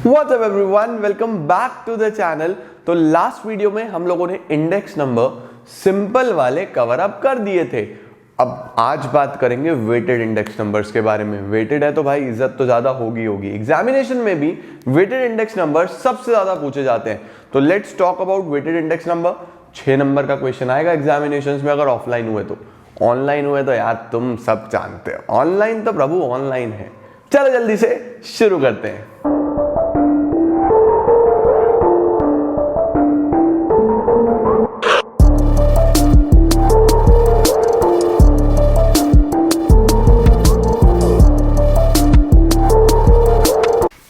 What's up everyone? Welcome back to the channel। तो last video में हम लोगों ने इंडेक्स नंबर सिंपल वाले कवर अप कर दिए थे। अब आज बात करेंगे वेटेड इंडेक्स नंबर्स के बारे में। वेटेड है तो भाई इज्जत तो ज्यादा होगी एग्जामिनेशन में भी वेटेड इंडेक्स नंबर सबसे ज्यादा पूछे जाते हैं। तो let's talk about weighted index number. 6 number का क्वेश्चन आएगा एग्जामिनेशन में अगर ऑफलाइन हुए तो। ऑनलाइन हुए तो यार तुम सब जानते हो, ऑनलाइन तो प्रभु ऑनलाइन है। चलो जल्दी से शुरू करते हैं।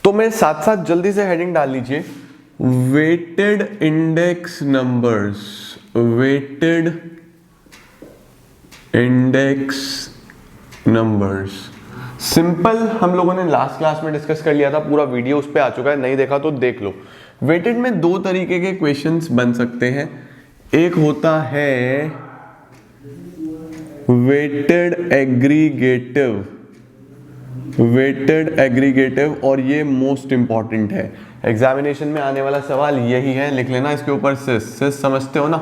तो मेरे साथ साथ जल्दी से हेडिंग डाल लीजिए, weighted index numbers. Weighted index numbers simple हम लोगों ने लास्ट क्लास में डिस्कस कर लिया था, पूरा वीडियो उस पे आ चुका है, नहीं देखा तो देख लो। वेटेड में दो तरीके के क्वेश्चंस बन सकते हैं। एक होता है वेटेड एग्रीगेटिव, वेटेड एग्रीगेटिव, और ये मोस्ट इंपॉर्टेंट है। एग्जामिनेशन में आने वाला सवाल यही है, लिख लेना इसके ऊपर सिस। सिस समझते हो ना?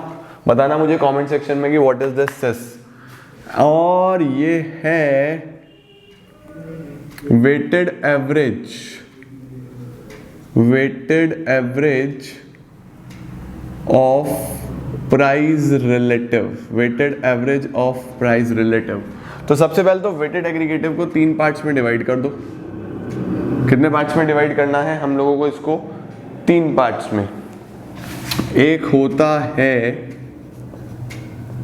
बताना मुझे कमेंट सेक्शन में कि व्हाट इज दिस सिस। और ये है weighted average, weighted average of price relative, weighted average of price relative. तो सबसे पहले तो वेटेड एग्रीगेटिव को 3 पार्ट्स में डिवाइड कर दो। कितने पार्ट्स में डिवाइड करना है हम लोगों को इसको? 3 पार्ट्स में। एक होता है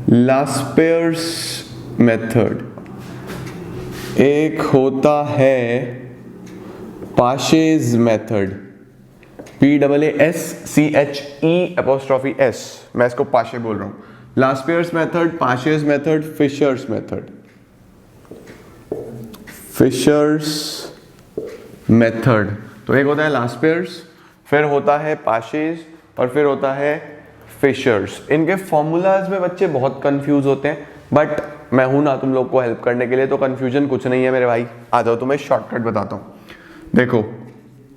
लास्पेयर्स मेथड, एक होता है पाशेज मेथड, PASCHE', मैं इसको पाशे बोल रहा हूं। Laspeyres method, Paasche's method, Fisher's method, Fisher's method. तो एक होता है लास्पेयर्स, फिर होता है पाशेज, और फिर होता है फिशर्स। इनके फॉर्मूलाज में बच्चे बहुत कंफ्यूज होते हैं, बट मैं हूं ना तुम लोग को हेल्प करने के लिए, तो कंफ्यूजन कुछ नहीं है मेरे भाई। आ जाओ तुम्हें शॉर्टकट बताता हूं। देखो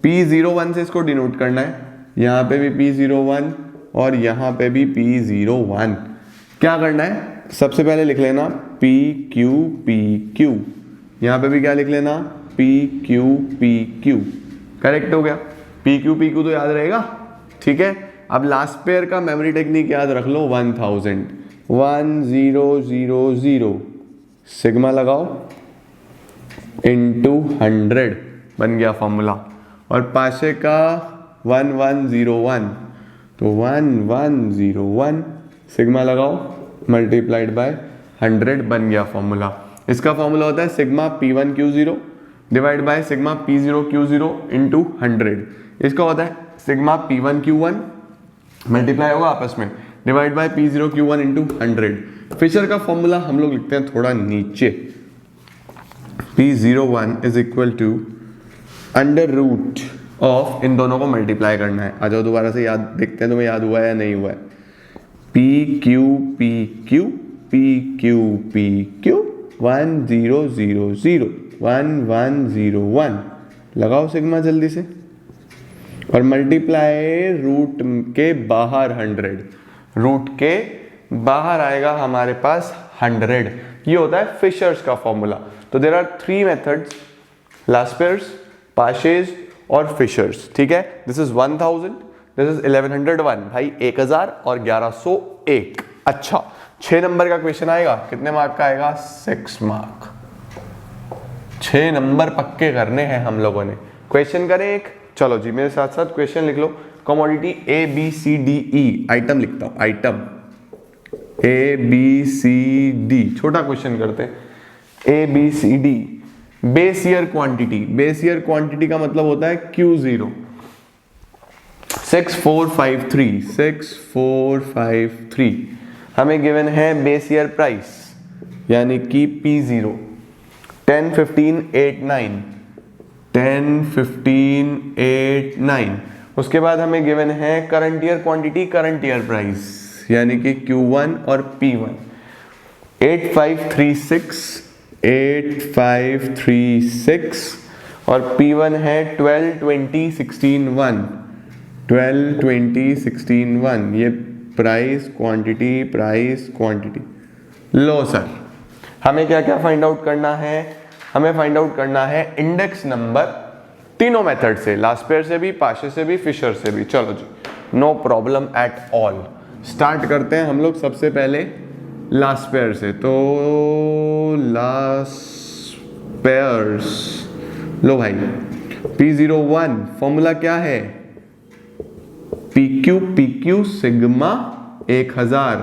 P01 से इसको डिनोट करना है, यहां पे भी P01 और यहां पे भी P01। क्या करना है? सबसे पहले लिख लेना PQ, यहां पे भी क्या लिख लेना? PQ। करेक्ट हो गया। PQ तो याद रहेगा, ठीक है। अब लास्ट पेयर का मेमोरी टेक्निक याद रख लो, 1000 1000 सिग्मा लगाओ इनटू 100 बन गया फॉर्मूला। और पाशे का 1101, तो 1101 सिग्मा लगाओ मल्टीप्लाइड बाय 100 बन गया फॉर्मूला। इसका फॉर्मूला होता है sigma P1Q0 divide by sigma P0Q0 into 100। इसका होता है सिग्मा P1Q1 मल्टीप्लाई होगा आपस में divide by P0Q1 into 100। Fisher का फॉर्मूला हम लोग लिखते हैं थोड़ा नीचे, P01 is equal to under root of, इन दोनों को मल्टीप्लाई करना है। आ जाओ दोबारा से याद, देखते हैं तुम्हें याद हुआ है या नहीं हुआ है। PQ 1000 1101 लगाओ सिग्मा जल्दी से, और मल्टीप्लाई रूट के बाहर 100, रूट के बाहर आएगा हमारे पास 100। ये होता है फिशर्स का फॉर्मूला। तो देयर आर 3 मेथड्स, लास्पेयर्स, पाशेज और फिशर्स, ठीक है। दिस इज 1000, दिस इज 1101 भाई, 1000 और 1101। अच्छा, 6 नंबर का क्वेश्चन आएगा, कितने मार्क का आएगा? 6 मार्क। 6 नंबर पक्के करने हैं हम लोगों ने। क्वेश्चन करें एक, चलो जी मेरे साथ साथ क्वेश्चन लिख लो। कमोडिटी ABCDE, आइटम लिखता हूं, आइटम ABCD, छोटा क्वेश्चन करते हैं। ABCD base year quantity, base year quantity का मतलब होता है Q0। 6453 हमें गिवन है बेस ईयर प्राइस, यानी कि P0 101589। उसके बाद हमें गिवन है current year quantity, current year price, यानी कि Q1 और P1। 8536 और P1 है 12, 20, 16, 1, 12, 20, 16, 1। ये प्राइस क्वांटिटी। लो सर, हमें क्या क्या फाइंड आउट करना है? हमें फाइंड आउट करना है इंडेक्स नंबर तीनों मेथड से, लास्ट पेयर से भी, पाशे से भी, फिशर से भी। चलो जी, no problem at all. Start करते हैं हम लोग सबसे पहले लास्ट पेयर से। तो लास्ट पेयर्स, लो भाई, P01 फॉर्मूला क्या है? PQ sigma 1000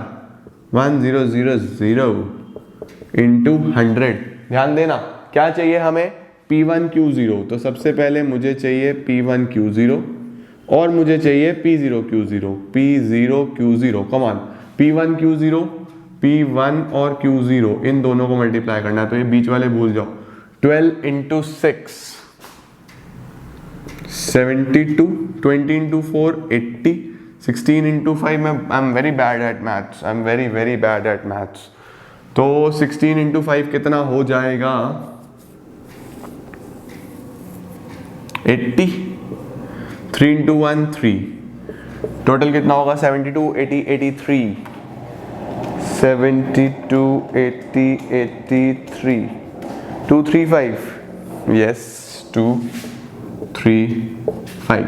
1000 into 100। ध्यान देना, क्या चाहिए हमें? P1Q0। तो सबसे पहले मुझे चाहिए P1Q0 और मुझे चाहिए P0Q0। Come on, P1Q0, P1 और Q0 इन दोनों को मल्टीप्लाई करना है, तो ये बीच वाले भूल जाओ। 12 इंटू 6 72, 20 इंटू 4 80, 16 इंटू 5 में I am very bad at maths, I am very bad at maths. तो 16 इंटू 5 कितना हो जाएगा? 80। 3 इंटू 1 3, टोटल कितना होगा? 72, 80, 83, 72, 80, 83, 235, यस 235।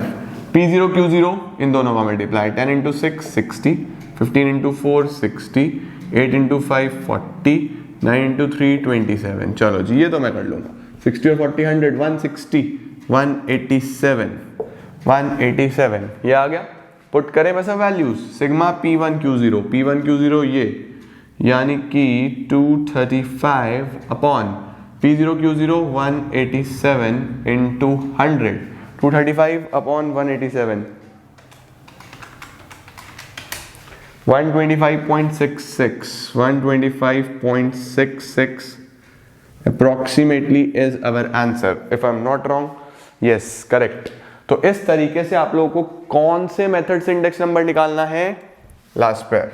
P0Q0 इन दोनों का multiply, 10 into 6 60, 15 into 4 60, 8 into 5 40, 9 into 3 27। चलो जी, ये तो मैं कर लूँगा। 60 और 40 100, 160, 187। ये आ गया। पुट करें वैसा वैल्यूज, सिग्मा P1Q0 ये यानी कि 235 upon P0Q0 187 into 100, 235 upon 187 125.66 approximately is our answer if I'm not wrong. Yes, correct. तो इस तरीके से आप लोगों को कौन से मेथड से इंडेक्स नंबर निकालना है? Laspeyres.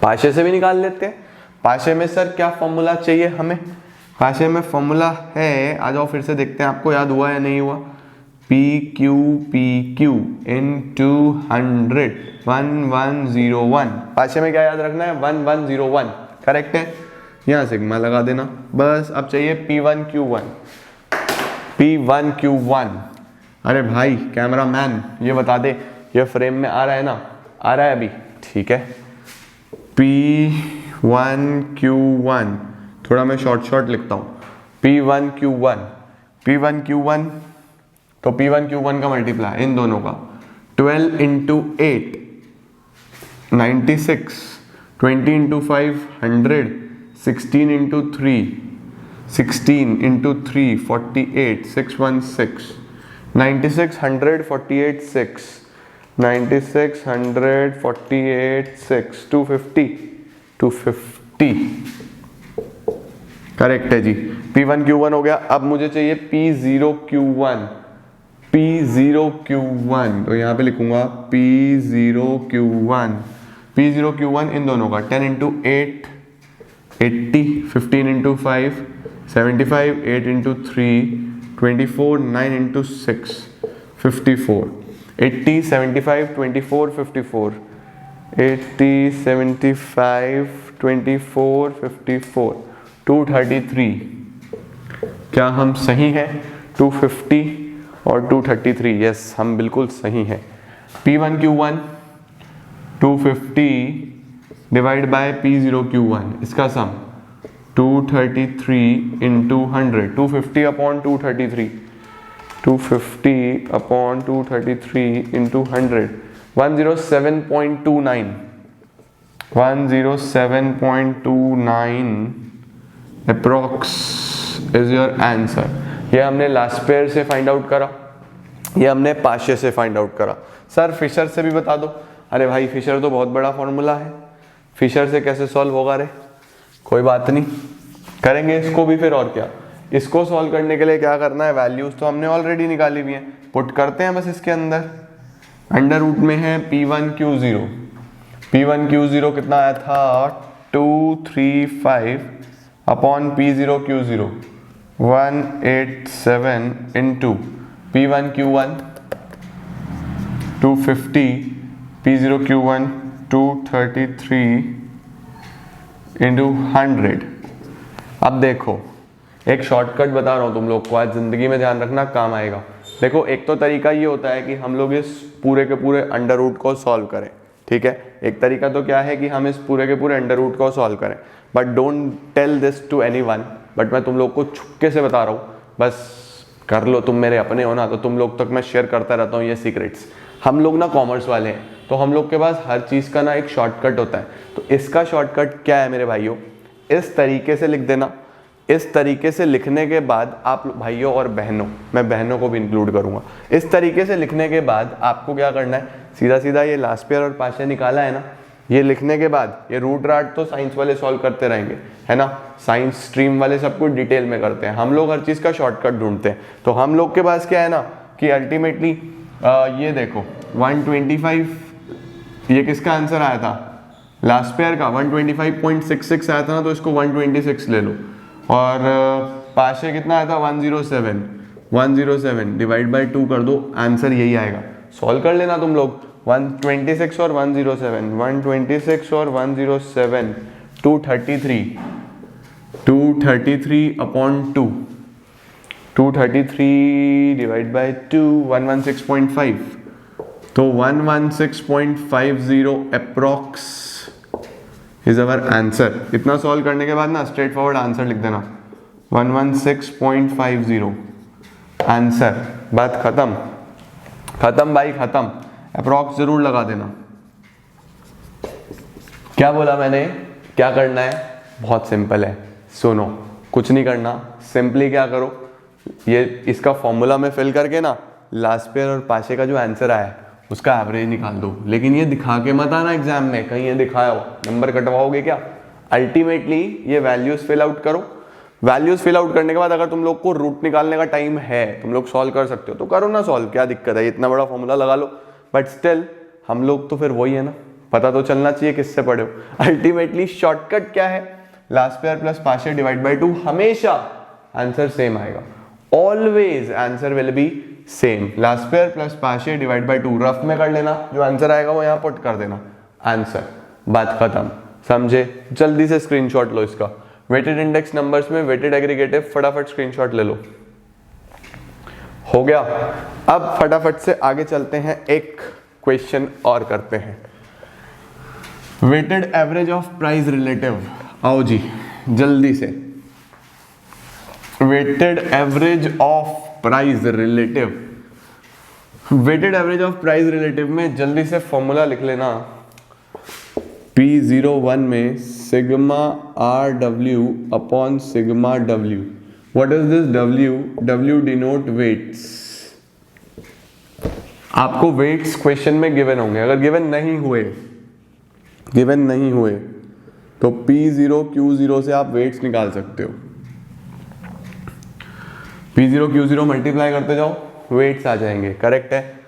पाशे से भी निकाल लेते हैं। पाशे में सर क्या फॉर्मूला चाहिए हमें? पाशे में फॉर्मूला है, आ जाओ फिर से देखते हैं, आपको याद हुआ या नहीं हुआ? PQ into 100 1101। पाशे में क्या याद रखना है? 1101। करेक्ट है, यहाँ सिग्मा लगा देना बस। अब चाहिए P1Q1। अरे भाई कैमरा मैन, ये बता दे, ये फ्रेम में आ रहा है ना? आ रहा है अभी, ठीक है। P1Q1, थोड़ा मैं शॉर्ट लिखता हूँ। P1Q1 तो P1Q1 का मल्टीप्लाई इन दोनों का 12 into 8 96, 20 into 5 100, 16 into 3 16 into 3 48, 616, 96 100 48 6, 96 100 48 6, 250 correct है जी। P1Q1 हो गया। अब मुझे चाहिए P0Q1। तो यहाँ पे लिखूंगा P0Q1 इन दोनों का 10 इंटू 8 80, 15 इंटू 5 75, 8 इंटू 3 24, 9 इंटू 6 54, 80 75 24 54, 80 75 24 54, 233। क्या हम सही हैं? 250 और 233, यस हम बिल्कुल सही हैं। P1Q1 250 डिवाइड बाय P0Q1, इसका सम 233 into 100, 250 upon 233, 250 upon 233 into 100, 107.29 approx is your answer. ये हमने लास्ट पेयर से फाइंड आउट करा, ये हमने पाशे से फाइंड आउट करा। सर फिशर से भी बता दो। अरे भाई फिशर तो बहुत बड़ा फॉर्मूला है, फिशर से कैसे सॉल्व होगा रे? कोई बात नहीं, करेंगे इसको भी। फिर और क्या, इसको सॉल्व करने के लिए क्या करना है? वैल्यूज तो हमने ऑलरेडी निकाली हुई हैं, पुट करते हैं बस इसके अंदर। अंडर रूट में है P1Q0 कितना आया था? 235 upon P0Q0 187 into P1 Q1 250, P0 Q1 233 into 100। अब देखो एक शॉर्टकट बता रहा हूँ तुम लोग को, आज ज़िंदगी में ध्यान रखना, काम आएगा। देखो एक तो तरीका ये होता है कि हम लोग इस पूरे के पूरे अंडर रूट को सॉल्व करें, ठीक है। एक तरीका तो क्या है कि हम इस पूरे के पूरे अंडर रूट को सॉल्व करें, but don't tell this to anyone. But मैं तुम लोग को छुपके से बता रहा हूँ, बस कर लो, तुम मेरे अपने हो ना, तो तुम लोग तक मैं शेयर करता रहता हूँ ये सीक्रेट्स। हम लोग ना कॉमर्स वाले हैं, तो हम लोग के पास हर चीज़ का ना एक शॉर्टकट होता है। तो इसका शॉर्टकट क्या है मेरे भाइयों, इस तरीके से लिख देना। इस तरीके से लिखने के बाद आप भाइयों और बहनों, मैं बहनों को भी इंक्लूड करूंगा, इस तरीके से लिखने के बाद आपको क्या करना है, सीधा सीधा ये लास्ट पेयर और पासे निकाला है ना, ये लिखने के बाद ये रूट राट तो साइंस वाले सॉल्व करते रहेंगे, है ना। साइंस स्ट्रीम वाले सब कुछ डिटेल में करते हैं, हम लोग हर चीज़ का शॉर्टकट ढूंढते हैं। तो हम लोग के पास क्या है ना कि अल्टीमेटली ये देखो 125, ये किसका आंसर आया था, लास्ट पेयर का 125.66 आया था ना, तो इसको 126 ले लो। और पाशे कितना आया था 107 डिवाइड बाई 2 कर दो, आंसर यही आएगा। सॉल्व कर लेना तुम लोग, 126 और 107, 126 और 107, 233 अपॉन 2, 233 डिवाइड बाई 2, 116.5, तो 116.50 अप्रॉक्स इज अवर आंसर। इतना सॉल्व करने के बाद ना स्ट्रेट फॉरवर्ड आंसर लिख देना, 116.50 आंसर। बात खत्म, खत्म भाई खत्म। अप्रॉक्स जरूर लगा देना। क्या बोला मैंने, क्या करना है, बहुत सिंपल है, सुनो, कुछ नहीं करना। सिंपली क्या करो, ये इसका फॉर्मूला में फिल करके ना लास्ट पेयर और पाशे का जो आंसर आया है उसका एवरेज निकाल दो। लेकिन ये दिखा के मत आना एग्जाम में, कहीं ये दिखाया हो, नंबर कटवाओगे क्या। अल्टीमेटली ये वैल्यूज फिल आउट करो। वैल्यूज फिल आउट करने के बाद अगर तुम लोग को रूट निकालने का टाइम है, तुम लोग सॉल्व कर सकते हो तो करो ना सॉल्व, क्या दिक्कत है, इतना बड़ा फॉर्मूला लगा लो। बट स्टिल हम लोग तो फिर वही है ना, पता तो चलना चाहिए किससे पढ़े हो। अल्टीमेटली शॉर्टकट क्या है, Laspeyres plus Paasche divide by 2, हमेशा आंसर सेम आएगा। Always answer will be same, Laspeyres plus Paasche divide by 2। Rough में कर लेना, जो आंसर आएगा वो यहाँ पुट कर देना, आंसर, बात खत्म। समझे, जल्दी से स्क्रीनशॉट लो इसका। वेटेड इंडेक्स नंबर्स में वेटेड एग्रीगेटिव, फटाफट स्क्रीनशॉट ले लो। हो गया। अब फटाफट से आगे चलते हैं, एक क्वेश्चन और करते हैं। Weighted average of price relative, आओ जी जल्दी से। Weighted average of price relative, weighted average of price relative में जल्दी से फॉर्मूला लिख लेना। P01 में sigma RW upon sigma W। What is this W? W denote weights. आपको वेट्स क्वेश्चन में गिवन होंगे, अगर गिवन नहीं हुए तो P0 Q0 से आप वेट्स निकाल सकते हो। P0 Q0 मल्टीप्लाई करते जाओ, वेट्स आ जाएंगे, करेक्ट है।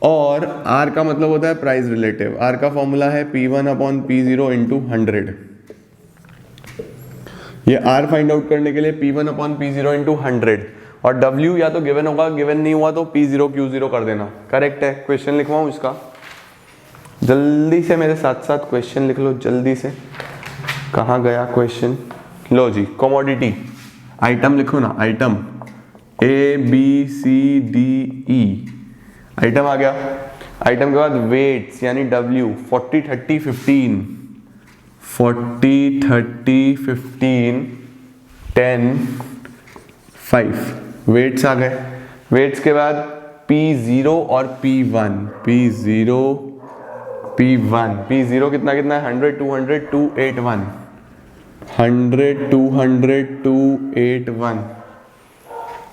और R का मतलब होता है प्राइस रिलेटिव, R का फॉर्मूला है P1 अपॉन P0 इंटू 100। ये R फाइंड आउट करने के लिए P1 अपॉन P0 इंटू 100, और W या तो गिवन होगा, गिवन नहीं हुआ तो P0 Q0 कर देना, करेक्ट है। क्वेश्चन लिखवाऊं इसका, जल्दी से मेरे साथ साथ क्वेश्चन लिख लो जल्दी से। कहाँ गया क्वेश्चन, लो जी, कमोडिटी आइटम लिखो ना, आइटम ABCDE, आइटम आ गया। आइटम के बाद वेट्स यानी W, 40 30 15, 40 30 15 10 5, वेट्स आ गए। वेट्स के बाद P0 और P1, P0 कितना कितना है, 100 200 281, 100 200 281,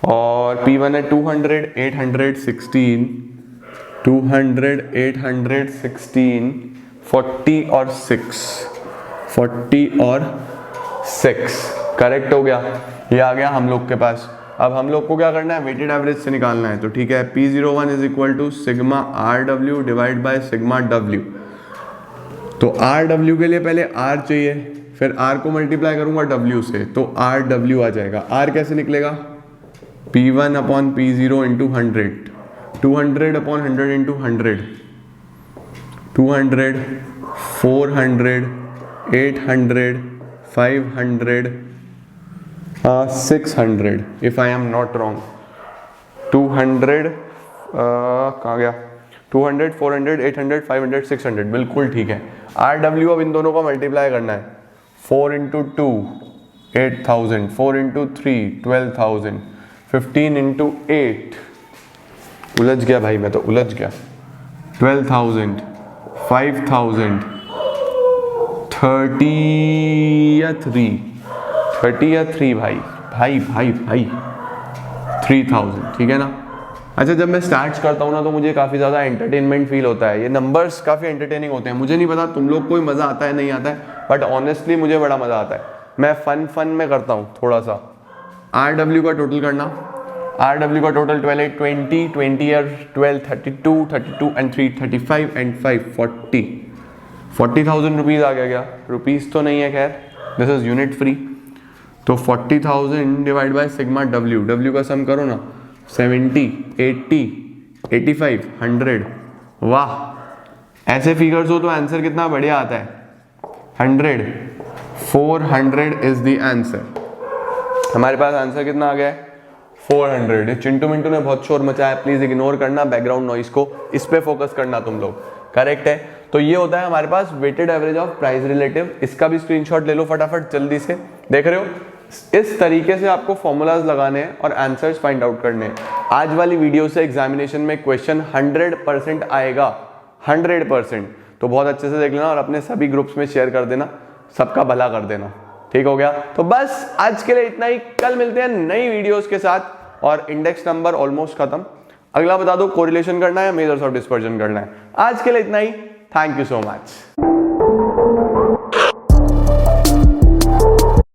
और P1 है 200 816, 200 816, 40 और 6, करेक्ट हो गया। ये आ गया हम लोग के पास। अब हम लोग को क्या करना है, वेटेड एवरेज से निकालना है। तो ठीक है, P01 is equal to sigma RW divide by sigma W। तो RW के लिए पहले R चाहिए, फिर R को मल्टीप्लाई करूंगा W से, तो RW आ जाएगा। R कैसे निकलेगा? P1 upon P0 into 100, 200 upon 100 into 100, 200, 400, 800, 500, 600 if I am not wrong, 200 कहाँ गया, 200, 400, 800, 500, 600, बिल्कुल ठीक है। RW अब इन दोनों का मल्टीप्लाई करना है, 4 इंटू 2 8000, 4 इंटू 3 12,000, 15 इंटू 8, उलझ गया भाई, मैं तो उलझ गया, 12,000, 5,000, 30 या 3 भाई भाई भाई भाई 3,000, ठीक है ना। अच्छा, जब मैं स्टार्ट करता हूँ ना तो मुझे काफ़ी ज़्यादा एंटरटेनमेंट फील होता है, ये नंबर्स काफ़ी एंटरटेनिंग होते हैं। मुझे नहीं पता तुम लोग को मज़ा आता है नहीं आता है, बट ऑनेस्टली मुझे बड़ा मज़ा आता है। मैं फन में करता हूँ थोड़ा सा। RW का टोटल करना, RW का टोटल 12 8 20 20 और 12 32 एंड 3 35 एंड 5 40,000 रुपीज़ आ गया। क्या रुपीज़ तो नहीं है, खैर दिस इज यूनिट फ्री। तो 40,000 डिवाइड बाय सिग्मा W का सम करो ना, 70 80 85 100। वाह, ऐसे फिगर्स हो तो आंसर कितना बढ़िया आता है, 100 400 इज द आंसर। हमारे पास आंसर कितना आ गया है, 400। चिंटू मिंटू ने बहुत शोर मचाया, प्लीज इग्नोर करना बैकग्राउंड नॉइस को, इस पे फोकस करना तुम लोग। करेक्ट है। तो ये होता है हमारे पास weighted average of price relative. इसका भी स्क्रीनशॉट ले लो फटाफट जल्दी से। देख रहे हो, इस तरीके से आपको फॉर्मूलाज लगाने हैं और आंसर्स फाइंड आउट करने हैं। आज वाली वीडियो से एग्जामिनेशन में क्वेश्चन 100% आएगा, 100%। तो बहुत अच्छे से देख लेना और अपने सभी ग्रुप्स में शेयर कर देना, सबका भला कर देना। ठीक हो गया। तो बस आज के लिए इतना ही, कल मिलते हैं नई वीडियोस के साथ। और इंडेक्स नंबर ऑलमोस्ट खत्म, अगला बता दो कोरिलेशन करना है, मेजर्स ऑफ डिस्पर्जन करना है। आज के लिए इतना ही, थैंक यू सो मच।